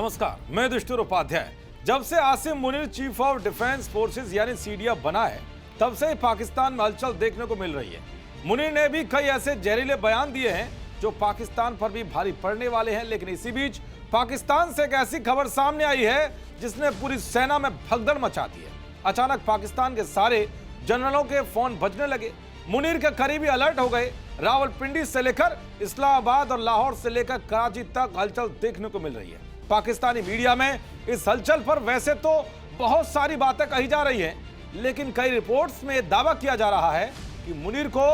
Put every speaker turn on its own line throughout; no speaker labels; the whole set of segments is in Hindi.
नमस्कार, मैं युधिष्ठिर उपाध्याय। जब से Asim Munir chief of defence forces यानी सीडीएफ बना है, तब से ही पाकिस्तान में हलचल देखने को मिल रही है। मुनीर ने भी कई ऐसे जहरीले बयान दिए हैं जो पाकिस्तान पर भी भारी पड़ने वाले हैं। लेकिन इसी बीच पाकिस्तान से एक ऐसी खबर सामने आई है जिसने पूरी सेना में भगदड़ मचा दी है। अचानक पाकिस्तान के सारे जनरलों के फोन बजने लगे। मुनीर के करीबी अलर्ट हो गए। रावलपिंडी से लेकर इस्लामाबाद और लाहौर से लेकर कराची तक हलचल देखने को मिल रही है। पाकिस्तानी मीडिया में इस हलचल पर वैसे तो बहुत सारी बातें कही जा रही हैं, लेकिन कई रिपोर्ट्स में यह दावा किया जा रहा है कि मुनीर को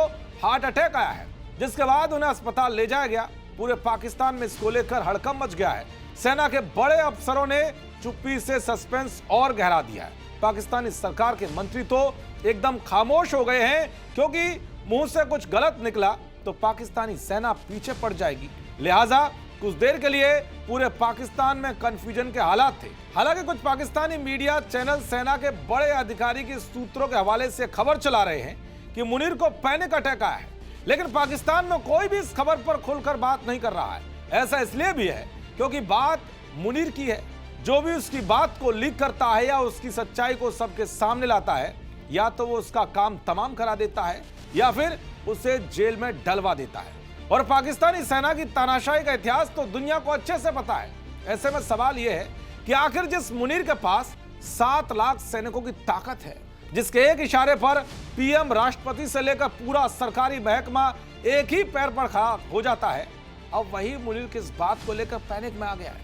हार्ट अटैक आया है, जिसके बाद उन्हें अस्पताल ले जाया गया। पूरे पाकिस्तान में इसको लेकर हड़कंप मच गया है। सेना के बड़े अफसरों ने चुप्पी से सस्पेंस और गहरा दिया है। पाकिस्तानी सरकार के मंत्री तो एकदम खामोश हो गए हैं, क्योंकि मुंह से कुछ गलत निकला तो पाकिस्तानी सेना पीछे पड़ जाएगी। लिहाजा कुछ देर के लिए पूरे पाकिस्तान में कंफ्यूजन के हालात थे। हालांकि कुछ पाकिस्तानी मीडिया चैनल सेना के बड़े अधिकारी के सूत्रों के हवाले से खबर चला रहे हैं कि मुनीर को पैनिक अटैक आया है, लेकिन पाकिस्तान में कोई भी इस खबर पर खुलकर बात नहीं कर रहा है। ऐसा इसलिए भी है क्योंकि बात मुनीर की है। जो भी उसकी बात को लीक करता है या उसकी सच्चाई को सबके सामने लाता है, या तो वो उसका काम तमाम करा देता है या फिर उसे जेल में डलवा देता है। और पाकिस्तानी सेना की तानाशाही का इतिहास तो दुनिया को अच्छे से पता है। ऐसे में सवाल यह है कि आखिर जिस मुनीर के पास 7 लाख सैनिकों की ताकत है, जिसके एक इशारे पर पीएम, राष्ट्रपति से लेकर पूरा सरकारी महकमा एक ही पैर पर खड़ा हो जाता है, अब वही मुनीर किस बात को लेकर पैनिक में आ गया है।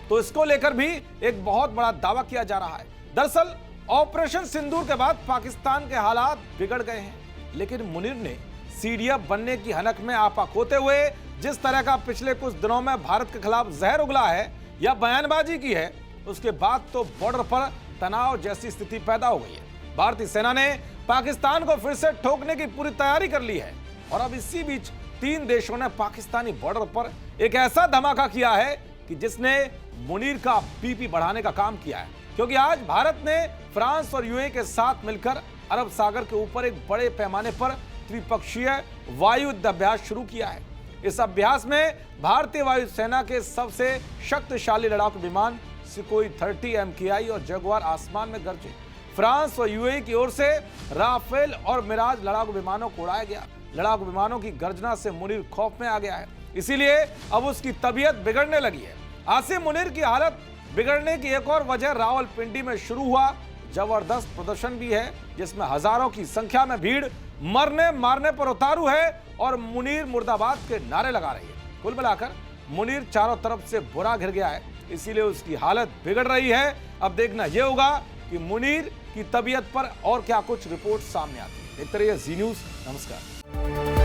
तो इसको लेकर भी एक बहुत बड़ा दावा किया जा रहा है। दरअसल ऑपरेशन सिंदूर के बाद पाकिस्तान के हालात बिगड़ गए हैं, लेकिन मुनीर ने सीडीएफ बनने की हनक में आपा खोते हुए जिस तरह का पिछले कुछ दिनों में भारत के खिलाफ जहर उगला है या बयानबाजी की है, उसके बाद तो बॉर्डर पर तनाव जैसी स्थिति पैदा हो गई है। भारतीय सेना ने पाकिस्तान को फिर से ठोकने की पूरी तैयारी कर ली है। और अब इसी बीच 3 देशों ने पाकिस्तानी बॉर्डर पर एक ऐसा धमाका किया है कि जिसने मुनीर का बीपी बढ़ाने का काम किया है। क्योंकि आज भारत ने फ्रांस और यूएई के साथ मिलकर अरब सागर के ऊपर एक बड़े पैमाने पर त्रिपक्षीय वायु युद्ध अभ्यास शुरू किया है। इस अभ्यास में भारतीय वायुसेना के सबसे शक्तिशाली लड़ाकू विमान सुखोई 30 MKI और जगुआर आसमान में गरजे। फ्रांस और यूएई की ओर से राफेल और मिराज लड़ाकू विमानों को उड़ाया गया। लड़ाकू विमानों की गर्जना से मुनीर खौफ में आ गया है, इसीलिए अब उसकी तबीयत बिगड़ने लगी है। आसिम मुनीर की हालत बिगड़ने की एक और वजह रावलपिंडी में शुरू हुआ जबरदस्त प्रदर्शन भी है, जिसमें हजारों की संख्या में भीड़ मरने मारने पर उतारू है और मुनीर मुर्दाबाद के नारे लगा रही है। कुल मिलाकर मुनीर चारों तरफ से बुरा घिर गया है, इसीलिए उसकी हालत बिगड़ रही है। अब देखना यह होगा कि मुनीर की तबीयत पर और क्या कुछ रिपोर्ट सामने आती है। देखते रहिए जी न्यूज़। नमस्कार।